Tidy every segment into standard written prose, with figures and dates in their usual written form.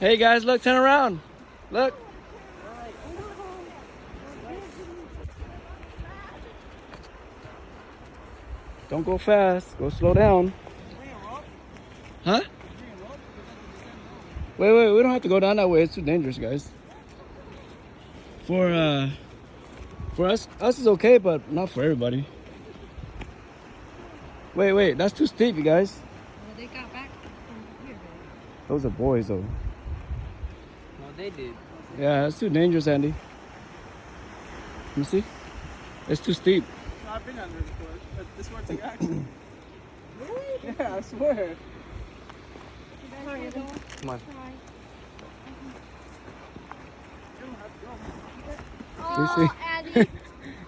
Hey guys, look, turn around. Look. Don't go fast. Go slow down. Huh? Wait, we don't have to go down that way. It's too dangerous, guys. For us is okay, but not for everybody. Wait, that's too steep, you guys. Well, they got back from here, though. Those are boys, though. No, they did. Yeah, that's too dangerous, Andy. Let me see. It's too steep. No, I've been under it before, but this works like action. Really? Yeah, I swear. Come on. You Oh, see? Andy.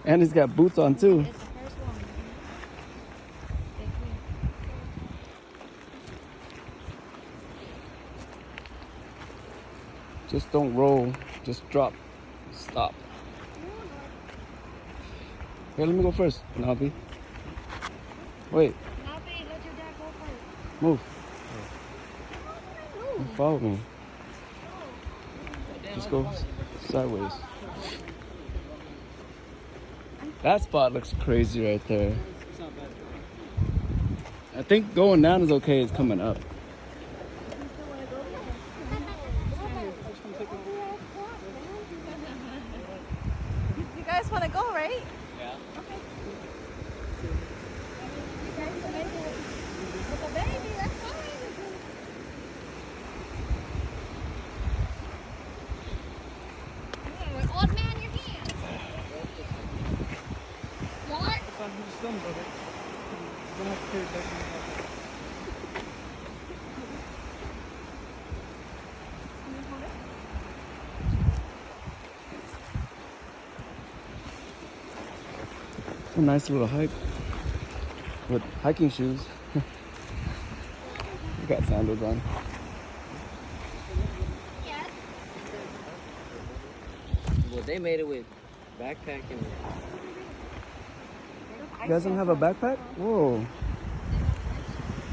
Andy's got boots on, too. It's the first one. Just don't roll. Just drop. Stop. Here, let me go first, Nabi. Wait, Nabi, let your dad go first. move. Move. Follow me. Just go sideways. That spot looks crazy right there. It's not bad. I think going down is okay. It's coming up. You guys want to go, right? Yeah. Okay. You guys want to go with the baby? That's fine. Old man, your hands. What? It's on who's still brother. You don't have to carry it back in the house. A nice little hike with hiking shoes. You got sandals on. Yes. Well, they made it with backpack and. You guys don't have a backpack? Whoa.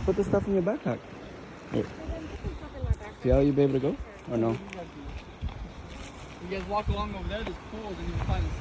Put the stuff in your backpack. Here. See how you be able to go? Or no? You guys walk along over there, there's pools, and you can find the sea.